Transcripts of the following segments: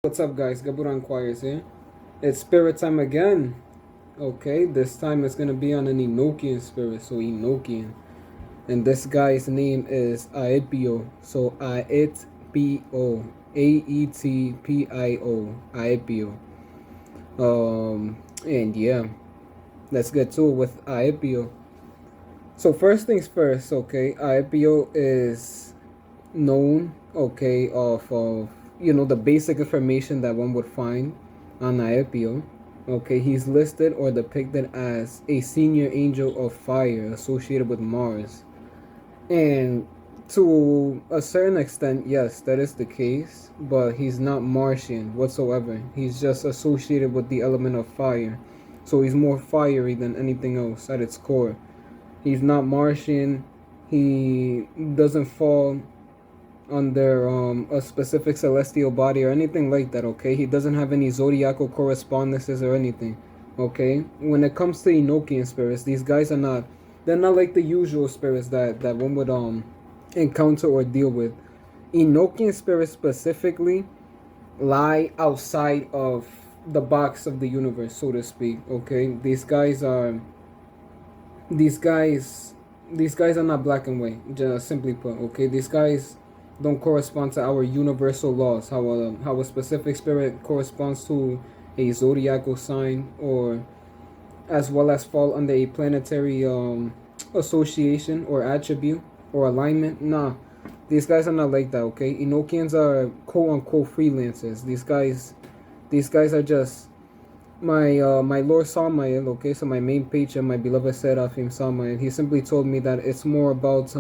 What's up, guys? Gaburan Choirs here. It's spirit time again. Okay, this time it's gonna be on an Enochian spirit, so Enochian. And this guy's name is Aetpio. So Aetpio. Aetpio. Aetpio. And yeah, let's get to it with Aetpio. So first things first, okay, Aetpio is known, okay, of the basic information that one would find on Aetpio. Okay, he's listed or depicted as a senior angel of fire associated with Mars. And to a certain extent, yes, that is the case, but he's not Martian whatsoever. He's just associated with the element of fire. So he's more fiery than anything else at its core. He's not Martian. He doesn't fall under a specific celestial body or anything like that, okay? He doesn't have any zodiacal correspondences or anything, okay? When it comes to Enochian spirits, these guys are not, they're not like the usual spirits that one would encounter or deal with. Enochian spirits specifically lie outside of the box of the universe, so to speak, okay? These guys are not black and white, just simply put, okay? These guys don't correspond to our universal laws, how a specific spirit corresponds to a zodiacal sign, or as well as fall under a planetary association or attribute or alignment. Nah, these guys are not like that, okay? Enochians are quote unquote freelancers. These guys are just my Lord Samael, okay, so my main patron, my beloved Seraphim Samael, he simply told me that it's more about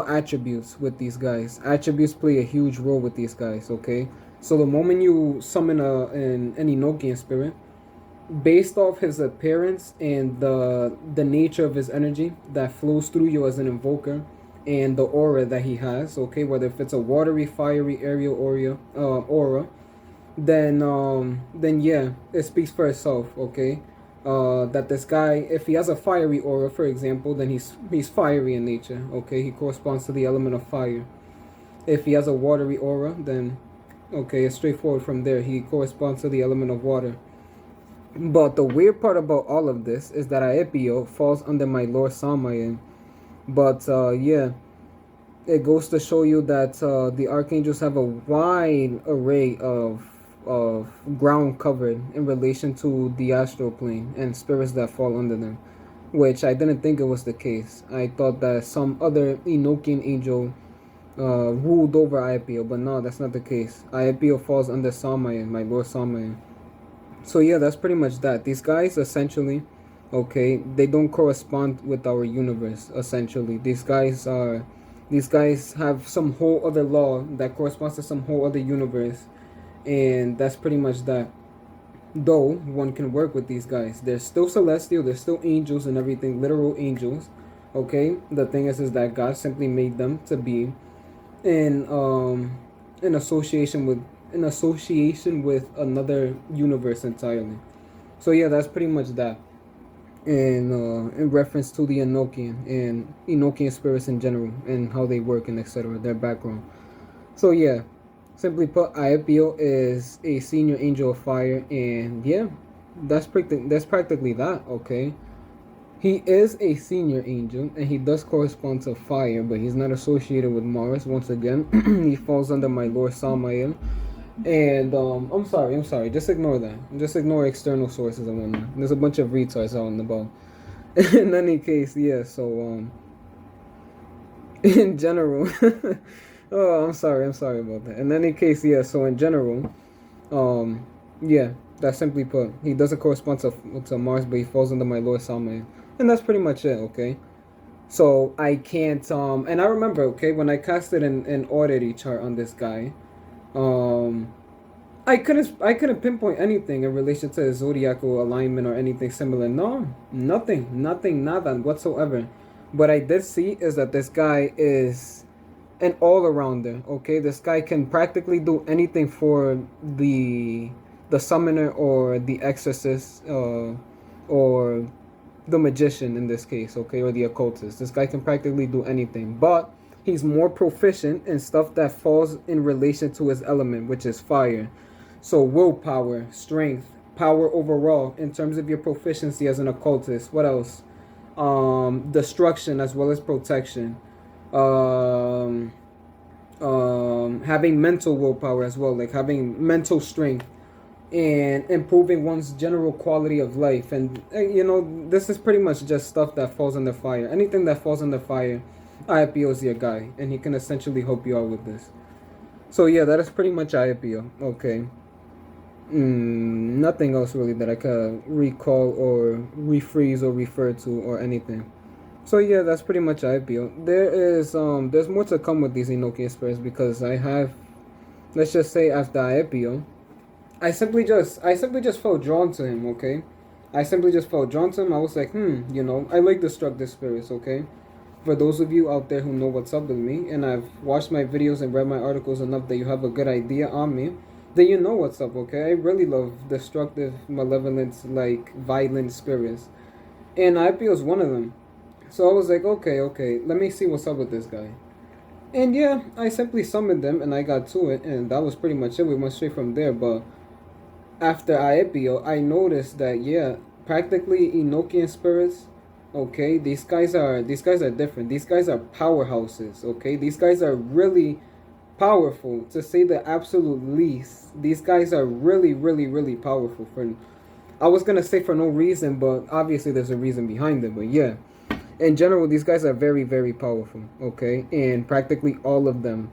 attributes with these guys. Attributes play a huge role with these guys, okay? So the moment you summon an Enochian spirit, based off his appearance and the nature of his energy that flows through you as an invoker, and the aura that he has, okay, whether if it's a watery, fiery, aerial aura, then yeah, it speaks for itself, okay? That this guy, if he has a fiery aura, for example, then he's fiery in nature, okay? He corresponds to the element of fire. If he has a watery aura, then okay, it's straightforward from there. He corresponds to the element of water. But the weird part about all of this is that Aetpio falls under my Lord Samael. But yeah, it goes to show you that the archangels have a wide array of ground covered in relation to the astral plane and spirits that fall under them, which I didn't think it was the case. I thought that some other Enochian angel ruled over Aetpio, but no, that's not the case. Aetpio falls under Samael, my Lord Samael. So yeah, that's pretty much that. These guys essentially, okay, they don't correspond with our universe. Essentially, these guys have some whole other law that corresponds to some whole other universe, and that's pretty much that. Though one can work with these guys, they're still celestial, they're still angels and everything, literal angels. Okay, the thing is that God simply made them to be in in association with another universe entirely. So yeah, that's pretty much that. In reference to the Enochian and Enochian spirits in general and how they work and etc. their background. So yeah, simply put, Aetpio is a senior angel of fire, and yeah, that's practically that. Okay, he is a senior angel, and he does correspond to fire, but he's not associated with Mars. Once again, he falls under my Lord Samael. And I'm sorry. Just ignore that. Just ignore external sources and whatnot. There's a bunch of retards out in the ball. In any case, yeah. So in general, oh, I'm sorry about that. In any case, yeah. So in general, yeah. That's simply put. He doesn't correspond to Mars, but he falls under my Lord Salman, and that's pretty much it. Okay. So I can't and I remember, okay, when I casted an oddity chart on this guy, um I couldn't pinpoint anything in relation to his zodiacal alignment or anything similar. No, nothing, nada whatsoever. What I did see is that this guy is an all-arounder. Okay, this guy can practically do anything for the summoner or the exorcist, or the magician in this case. Okay, or the occultist. This guy can practically do anything, but He's more proficient in stuff that falls in relation to his element, which is fire. So willpower, strength, power overall in terms of your proficiency as an occultist. What else? Destruction as well as protection. Um, Having mental willpower as well, like having mental strength and improving one's general quality of life. And this is pretty much just stuff that falls under fire. Anything that falls under fire, Aetpio is your guy, and he can essentially help you out with this. So yeah, that is pretty much Aetpio. Okay. Nothing else really that I could recall or rephrase or refer to or anything. So yeah, that's pretty much Aetpio. There's more to come with these Enochian spirits because I have, let's just say, after Aetpio, I simply just felt drawn to him. Okay, I simply just felt drawn to him. I was like, I like destructive spirits. Okay, for those of you out there who know what's up with me, and I've watched my videos and read my articles enough that you have a good idea on me, then you know what's up. Okay, I really love destructive, malevolent, like violent spirits, and Aetpio is one of them. So I was like, okay, let me see what's up with this guy. And yeah, I simply summoned them and I got to it, and that was pretty much it. We went straight from there. But after Aetpio, I noticed that yeah, practically Enochian spirits. Okay, these guys are different. These guys are powerhouses. Okay, these guys are really powerful, to say the absolute least. These guys are really, really, really powerful. For I was gonna say for no reason, but obviously there's a reason behind it. But yeah, in general, these guys are very, very powerful. Okay, and practically all of them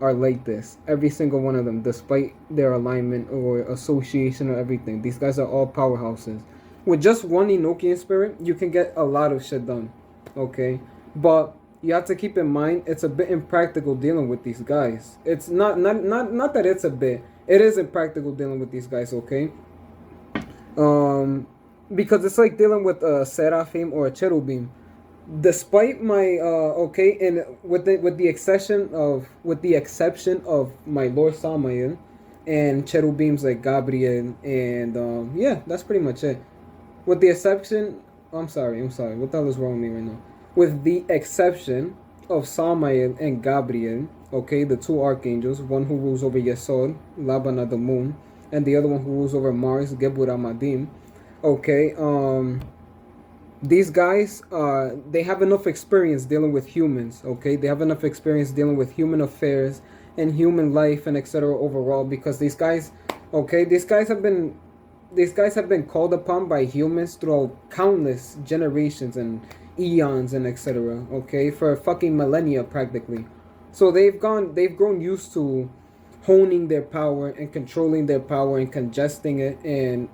are like this. Every single one of them, despite their alignment or association or everything, these guys are all powerhouses. With just one Enochian spirit, you can get a lot of shit done. Okay, but you have to keep in mind it's a bit impractical dealing with these guys. It's not that it's a bit. It is impractical dealing with these guys. Okay, because it's like dealing with a seraphim or a cherubim. Despite my and with the exception of my Lord Samael and cherubims like Gabriel and yeah, that's pretty much it. With the exception, I'm sorry, what the hell is wrong with me right now? With the exception of Samael and Gabriel, okay, the two archangels, one who rules over Yesod, Labana the moon, and the other one who rules over Mars, Gebur Amadim. Okay, these guys, they have enough experience dealing with humans. Okay, they have enough experience dealing with human affairs and human life and etc. overall, because these guys, okay, these guys have been called upon by humans throughout countless generations and eons and etc. Okay, for fucking millennia practically. So they've grown used to honing their power and controlling their power and congesting it and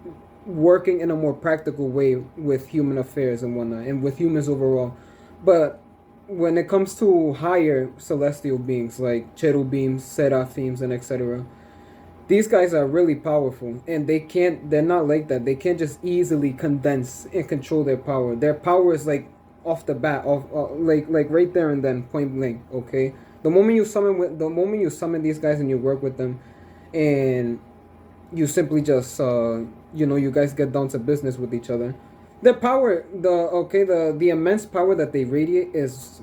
working in a more practical way with human affairs and whatnot and with humans overall. But when it comes to higher celestial beings like cherubims, seraphims, and etc., these guys are really powerful, and they're not like that. They can't just easily condense and control their power. Their power is like off the bat, like right there and then, point blank. Okay, the moment you summon these guys and you work with them, and you simply just you guys get down to business with each other. Their power, the immense power that they radiate is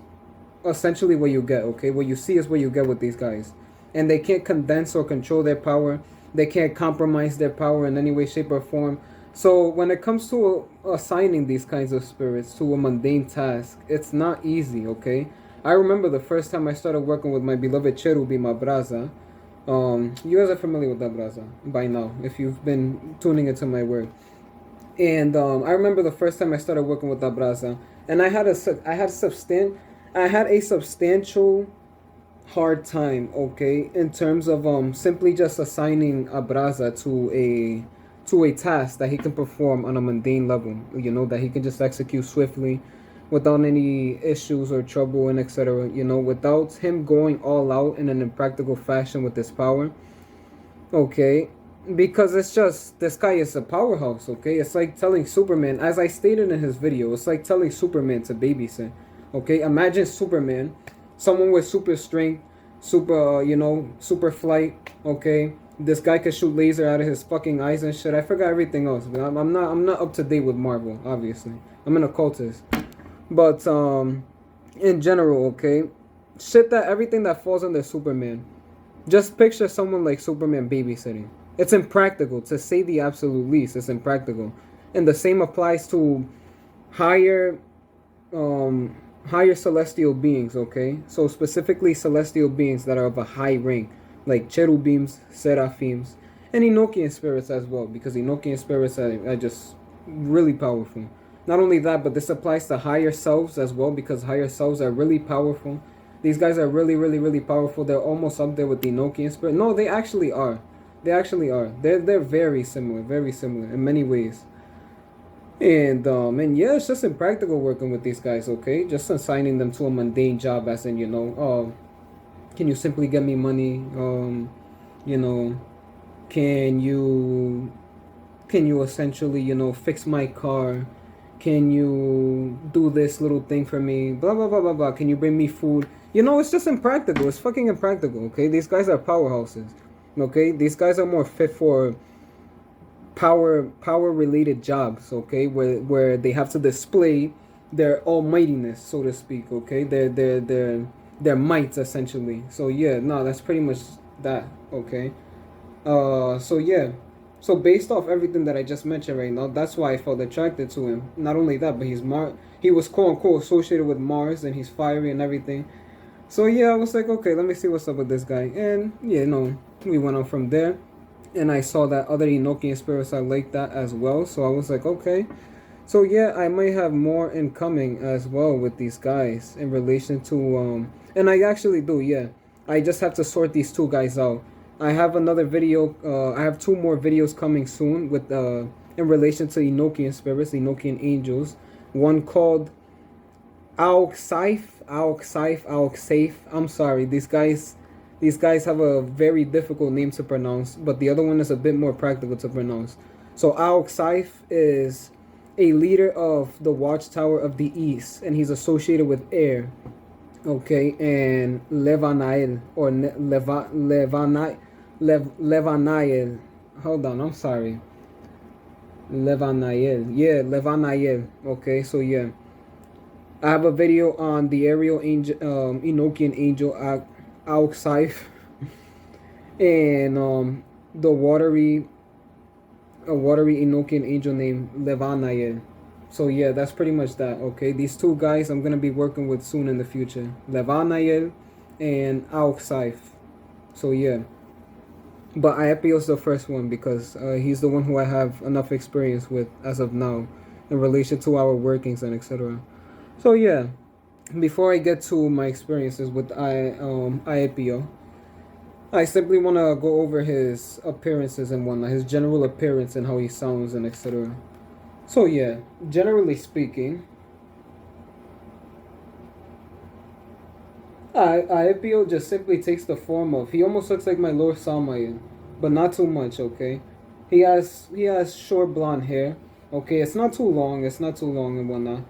essentially what you get. Okay, what you see is what you get with these guys, and they can't condense or control their power. They can't compromise their power in any way, shape, or form. So when it comes to assigning these kinds of spirits to a mundane task, it's not easy. Okay, I remember the first time I started working with my beloved cherubim Abraza. You guys are familiar with Abraza by now if you've been tuning into my work. And I remember the first time I started working with Abraza, and I had a substantial hard time, okay, in terms of simply just assigning Abraza to a task that he can perform on a mundane level, that he can just execute swiftly without any issues or trouble and etc., without him going all out in an impractical fashion with his power. Okay, because it's just, this guy is a powerhouse. Okay, it's like telling Superman, as I stated in his video, it's like telling Superman to babysit. Okay, imagine Superman, someone with super strength, super flight. Okay, this guy could shoot laser out of his fucking eyes and shit. I forgot everything else, but I'm not up to date with Marvel. Obviously, I'm an occultist. But in general, okay, shit that everything that falls under Superman. Just picture someone like Superman babysitting. It's impractical, to say the absolute least. It's impractical, and the same applies to higher um higher celestial beings. Okay, so specifically celestial beings that are of a high rank, like cherubims, seraphims, and Enochian spirits as well, because Enochian spirits are just really powerful. Not only that, but this applies to higher selves as well, because higher selves are really powerful. These guys are really, really, really powerful. They're almost up there with the Enochian spirit. No, they actually are. They actually are. They're very similar in many ways. And yeah, it's just impractical working with these guys. Okay, just assigning them to a mundane job, as in, can you simply get me money? You know, can you essentially, fix my car? Can you do this little thing for me? Blah blah blah blah blah. Can you bring me food? It's just impractical. It's fucking impractical. Okay, these guys are powerhouses. Okay, these guys are more fit for power related jobs. Okay, where they have to display their almightiness, so to speak. Okay, their might, essentially. So yeah, no, that's pretty much that. Okay. So yeah. So based off everything that I just mentioned right now, that's why I felt attracted to him. Not only that, but he was quote unquote associated with Mars, and he's fiery and everything. So yeah, I was like, okay, let me see what's up with this guy. And yeah, we went on from there. And I saw that other Enochian spirits are like that as well. So I was like, okay. So yeah, I might have more incoming as well with these guys in relation to and I actually do, yeah. I just have to sort these two guys out. I have another video, I have two more videos coming soon with in relation to Enochian spirits, Enochian angels. One called Auk I'm sorry, these guys have a very difficult name to pronounce, but the other one is a bit more practical to pronounce. So Auk is a leader of the Watchtower of the East, and he's associated with air. Okay, and Levanael or Levanael. Hold on, I'm sorry. Levanael. Yeah, Levanael. Okay, so yeah. I have a video on the aerial angel, Enochian angel Auk and the watery Enochian angel named Levanael. So yeah, that's pretty much that. Okay, these two guys I'm gonna be working with soon in the future, Levanael and Auk. So yeah, but Aetpio is the first one because he's the one who I have enough experience with as of now, in relation to our workings and etc. So yeah, before I get to my experiences with Aetpio, I simply want to go over his appearances and whatnot, his general appearance and how he sounds and etc. So yeah, generally speaking, Aetpio just simply takes the form of, he almost looks like my Lord Samayan, but not too much. Okay, he has short blonde hair. Okay, it's not too long and whatnot.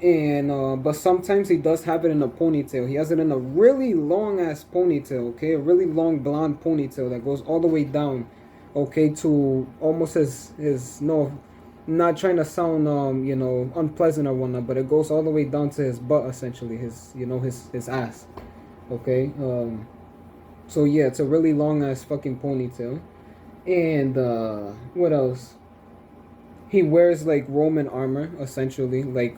And but sometimes he does have it in a ponytail. He has it in a really long ass ponytail. Okay, a really long blonde ponytail that goes all the way down. Okay, to almost his no, not trying to sound unpleasant or whatnot, but it goes all the way down to his butt, essentially, his ass. Okay, so yeah, it's a really long ass fucking ponytail. And what else? He wears like Roman armor, essentially, a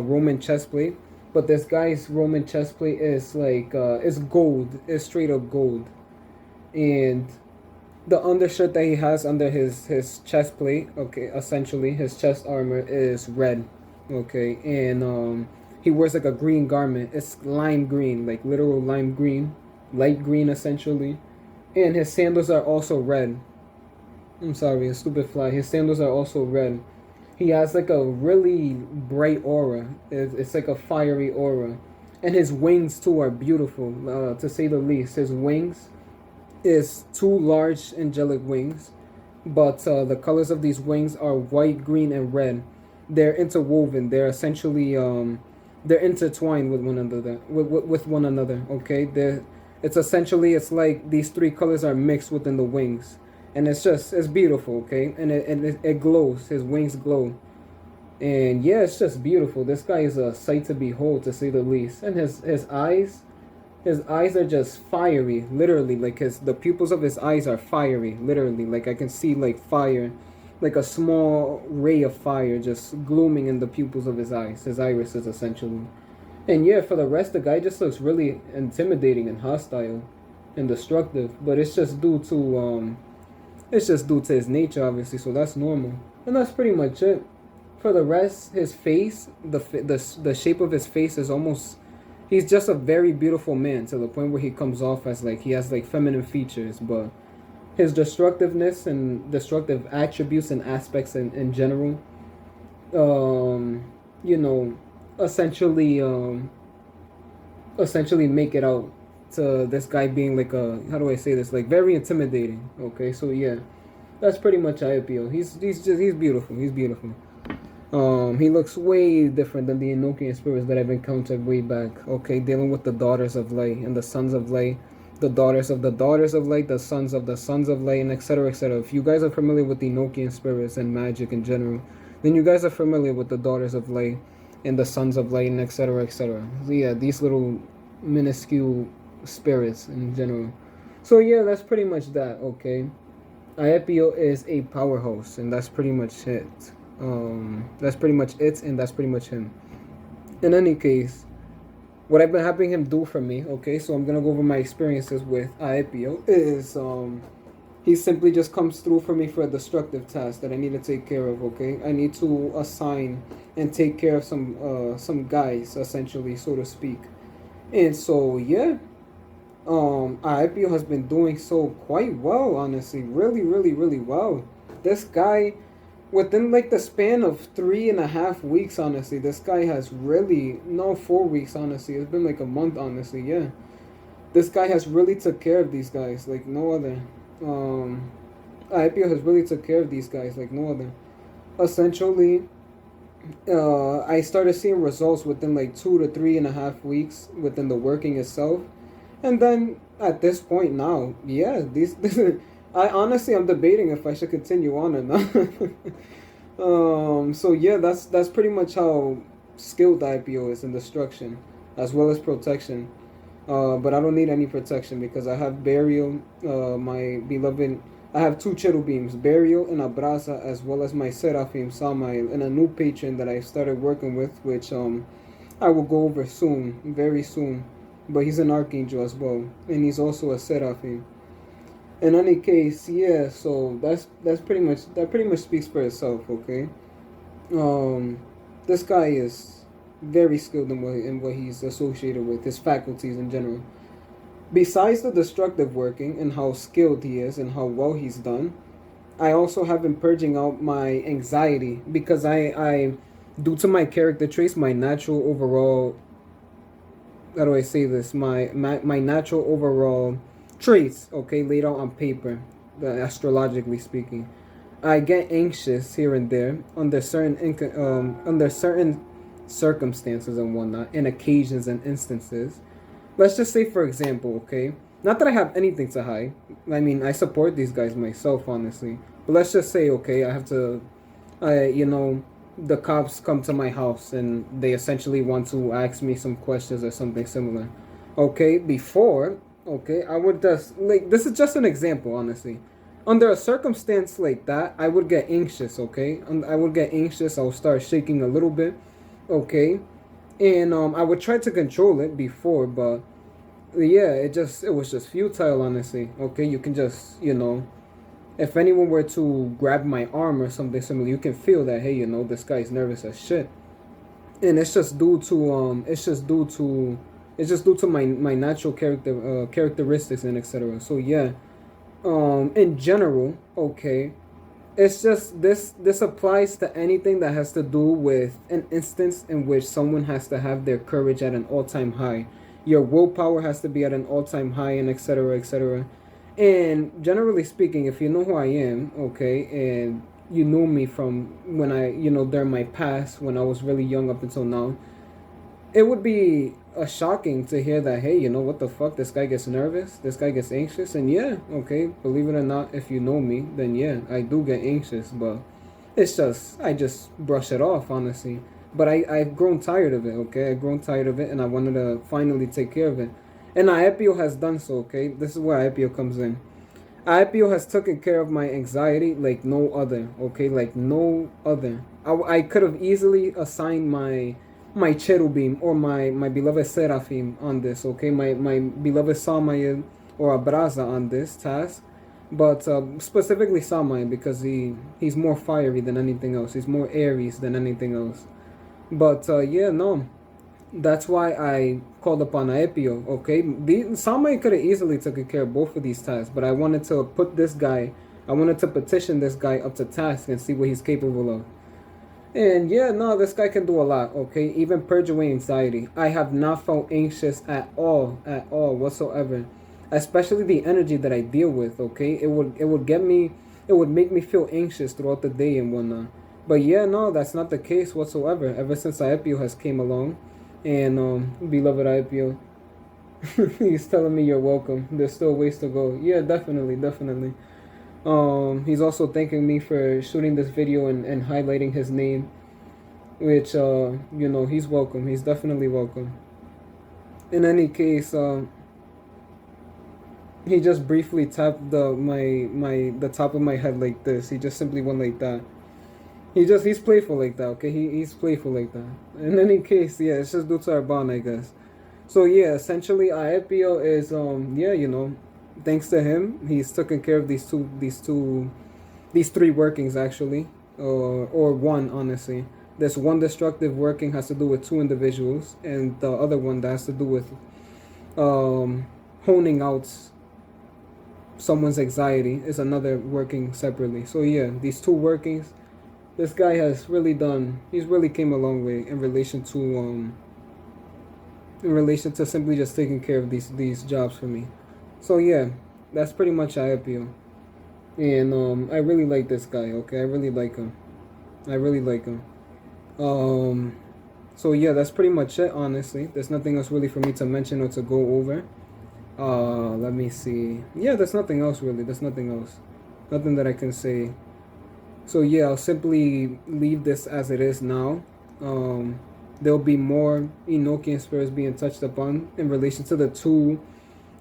Roman chest plate. But this guy's Roman chest plate is like it's gold, it's straight up gold, and the undershirt that he has under his chest plate, okay, essentially his chest armor is red, okay, and he wears like a green garment. It's lime green, like literal lime green, light green essentially, and his sandals are also red. I'm sorry, a stupid fly. His sandals are also red. He has like a really bright aura. It's like a fiery aura, and his wings too are beautiful, to say the least. His wings is two large angelic wings, but the colors of these wings are white, green, and red. They're interwoven. They're essentially they're intertwined with one another. With one another. Okay, it's like these three colors are mixed within the wings, and it's beautiful. Okay, and it glows. His wings glow. And yeah, it's just beautiful. This guy is a sight to behold, to say the least. And his eyes, His eyes are just fiery, literally. Like the pupils of his eyes are fiery, literally. Like I can see like fire, like a small ray of fire just glooming in the pupils of his eyes, his irises essentially. And yeah, for the rest, the guy just looks really intimidating and hostile and destructive. But it's just due to his nature, obviously. So that's normal, and that's pretty much it. For the rest, his face, the shape of his face is almost. He's just a very beautiful man to the point where he comes off as like he has like feminine features, but his destructiveness and destructive attributes and aspects in general, um, you know, essentially essentially make it out to this guy being like a, how do I say this, like very intimidating. Okay, so yeah, that's pretty much Aetpio. He's beautiful. He's beautiful. He looks way different than the Enochian spirits that I've encountered way back. Okay, dealing with the daughters of light and the sons of light, the daughters of light, the sons of light, and etc. etc. If you guys are familiar with the Enochian spirits and magic in general, then you guys are familiar with the daughters of light and the sons of light and etc. etc. So yeah, these little minuscule spirits in general. So yeah, that's pretty much that. Okay, Aetpio is a powerhouse, and that's pretty much it. That's pretty much it, and that's pretty much him. In any case, what I've been having him do for me, okay, so I'm gonna go over my experiences with Aetpio, is he simply just comes through for me for a destructive task that I need to take care of, okay? I need to assign and take care of some guys, essentially, so to speak. And so yeah, Aetpio has been doing so quite well, honestly. Really, really, really well. This guy, within like the span of 3.5 weeks, honestly, this guy has really, no, 4 weeks, honestly. It's been like a month, honestly, yeah. This guy has really took care of these guys like no other. Aetpio has really took care of these guys like no other. Essentially, I started seeing results within like 2 to 3.5 weeks within the working itself. And then at this point now, yeah, this I honestly I'm debating if I should continue on or not. So yeah, that's pretty much how skilled IPO is in destruction as well as protection. But I don't need any protection because I have burial, my beloved. I have two cherubims, burial and abraza, as well as my seraphim Samael, and a new patron that I started working with, which I will go over soon, very soon. But he's an archangel as well, and he's also a seraphim. In any case, yeah. So that's pretty much speaks for itself. Okay. Um, this guy is very skilled in what he's associated with, his faculties in general. Besides the destructive working and how skilled he is and how well he's done, I also have been purging out my anxiety because I due to my character traits, my natural overall, how do I say this? My natural overall traits, okay, laid out on paper, astrologically speaking. I get anxious here and there under certain circumstances and whatnot, and occasions and instances. Let's just say, for example, okay, not that I have anything to hide. I mean, I support these guys myself, honestly. But let's just say, okay, I have to, the cops come to my house and they essentially want to ask me some questions or something similar. Okay, before, okay, I would just, like, this is just an example, honestly. Under a circumstance like that, I would get anxious, okay? I would get anxious, I would start shaking a little bit, okay? And I would try to control it before, but yeah, it was just futile, honestly. Okay, you can just, if anyone were to grab my arm or something similar, you can feel that, hey, this guy's nervous as shit. And it's just due to my natural characteristics and etc. So yeah, in general, okay, it's just this applies to anything that has to do with an instance in which someone has to have their courage at an all-time high. Your willpower has to be at an all-time high, and etc. etc. And generally speaking, if you know who I am, okay, and you knew me from when I, during my past, when I was really young up until now, it would be shocking to hear that, hey, what the fuck, this guy gets nervous, this guy gets anxious. And yeah, okay, believe it or not, if you know me, then yeah, I do get anxious, but it's just, I just brush it off, honestly. But I've grown tired of it, okay? I've grown tired of it, and I wanted to finally take care of it. And Aetpio has done so, okay? This is where Aetpio comes in. Aetpio has taken care of my anxiety like no other, okay? Like no other. I could have easily assigned my cherubim or my beloved seraphim on this, okay? My beloved Samael or Abraza on this task. But specifically Samael because he's more fiery than anything else. He's more Aries than anything else. But yeah, no. That's why I called upon Aetpio, okay? Somebody could have easily taken care of both of these tasks, but I wanted to put this guy, I wanted to petition this guy up to task and see what he's capable of. And yeah, no, this guy can do a lot, okay? Even purge away anxiety. I have not felt anxious at all whatsoever. Especially the energy that I deal with, okay? It would make me feel anxious throughout the day and whatnot. But yeah, no, that's not the case whatsoever. Ever since Aetpio has came along, and beloved Aetpio, he's telling me you're welcome. There's still ways to go. Yeah, definitely, definitely. He's also thanking me for shooting this video and highlighting his name, which you know, he's welcome. He's definitely welcome. In any case, he just briefly tapped the top of my head like this. He just simply went like that. He's playful like that, okay? He's playful like that. In any case, yeah, it's just due to our bond, I guess. So yeah, essentially Aetpio is yeah, you know, thanks to him, he's taken care of these three workings actually. Or one honestly. This one destructive working has to do with two individuals, and the other one that has to do with honing out someone's anxiety is another working separately. So yeah, these two workings, this guy has really done, he's really came a long way in relation to simply just taking care of these jobs for me. So yeah, that's pretty much Aetpio. And I really like this guy, okay? I really like him. I really like him. Um so yeah, that's pretty much it, honestly. There's nothing else really for me to mention or to go over. Let me see. Yeah, there's nothing else really. There's nothing else. Nothing that I can say. So yeah, I'll simply leave this as it is now. There'll be more Enochian spirits being touched upon in relation to the two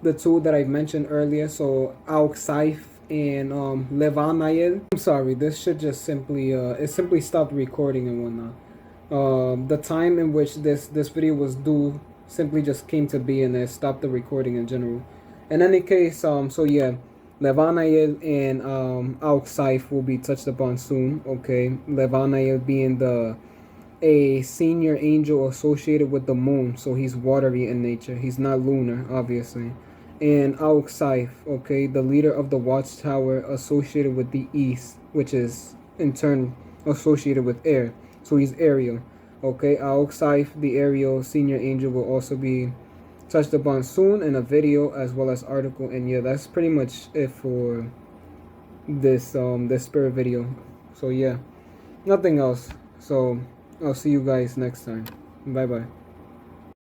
that I mentioned earlier. So Auxaif and Levanael. I'm sorry, this should just simply it simply stopped recording and whatnot. The time in which this video was due simply just came to be and it stopped the recording in general. In any case, so yeah, Levanael and Auxaif will be touched upon soon. Okay, Levanael being a senior angel associated with the moon, so he's watery in nature. He's not lunar, obviously. And Auxaif, okay, the leader of the watchtower associated with the east, which is in turn associated with air. So he's aerial. Okay, Auxaif, the aerial senior angel, will also be touched upon soon in a video as well as article. And yeah, that's pretty much it for this spirit video. So yeah, nothing else. So I'll see you guys next time. Bye bye.